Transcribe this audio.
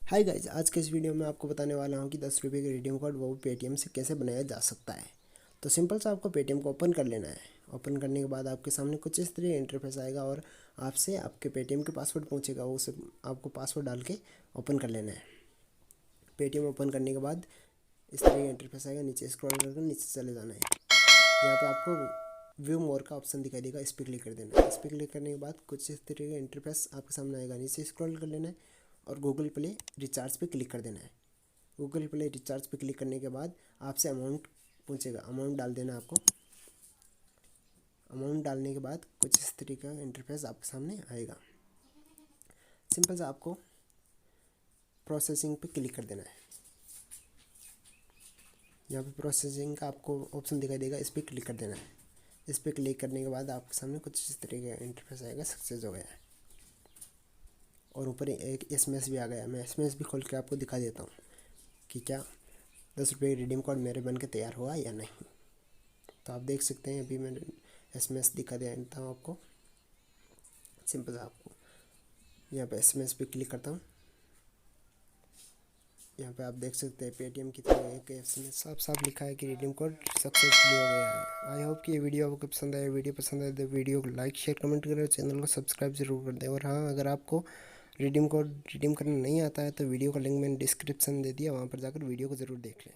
Hi guys, आज के इस वीडियो में आपको बताने वाला हूँ कि 10 रुपये का रिडीम कोड वो पेटीएम से कैसे बनाया जा सकता है। तो सिंपल सा आपको पेटीएम को ओपन कर लेना है। ओपन करने के बाद आपके सामने कुछ इस तरह इंटरफेस आएगा और आपसे आपके पेटीएम के पासवर्ड पूछेगा, उसे आपको पासवर्ड डाल के ओपन कर लेना है। पेटीएम ओपन करने के बाद इस तरह का इंटरफेस आएगा। नीचे स्क्रॉल करके नीचे चले जाना है। यहाँ पर आपको व्यू मोर का ऑप्शन दिखाई देगा, इस पर क्लिक कर देना है। इस पर क्लिक करने के बाद कुछ इस तरह का इंटरफेस आपके सामने आएगा। नीचे स्क्रॉल कर लेना है और गूगल प्ले रिचार्ज पे क्लिक कर देना है। गूगल प्ले रिचार्ज पे क्लिक करने के बाद आपसे अमाउंट पूछेगा, अमाउंट डाल देना है आपको। अमाउंट डालने के बाद कुछ इस तरीके का इंटरफेस आपके सामने आएगा। सिंपल से आपको प्रोसेसिंग पे क्लिक कर देना है। यहाँ पे प्रोसेसिंग का आपको ऑप्शन दिखाई देगा, इस पर क्लिक कर देना है। इस पर क्लिक करने के बाद आपके सामने कुछ इस तरीके का इंटरफेस आएगा, सक्सेस हो गया है। और ऊपर एक एसएमएस भी आ गया। मैं एसएमएस भी खोल के आपको दिखा देता हूँ कि क्या 10 रुपये रिडीम कोड मेरे बन के तैयार हुआ या नहीं। तो आप देख सकते हैं, अभी मैंने एसएमएस दिखा देता हूँ आपको। सिंपल से आपको यहाँ पे एसएमएस पे क्लिक करता हूँ। यहाँ पे आप देख सकते हैं पेटीएम की तरह एक एसएमएस साफ साफ लिखा है कि रिडीम कोड सक्सेसफुल हो गया है। आई होप कि ये वीडियो आपको पसंद आए। वीडियो पसंद आए तो वीडियो को लाइक शेयर कमेंट करें, चैनल को सब्सक्राइब जरूर कर दें। और हाँ, अगर आपको रिडीम कोड रिडीम करना नहीं आता है तो वीडियो का लिंक मैंने डिस्क्रिप्शन दे दिया, वहाँ पर जाकर वीडियो को ज़रूर देख लें।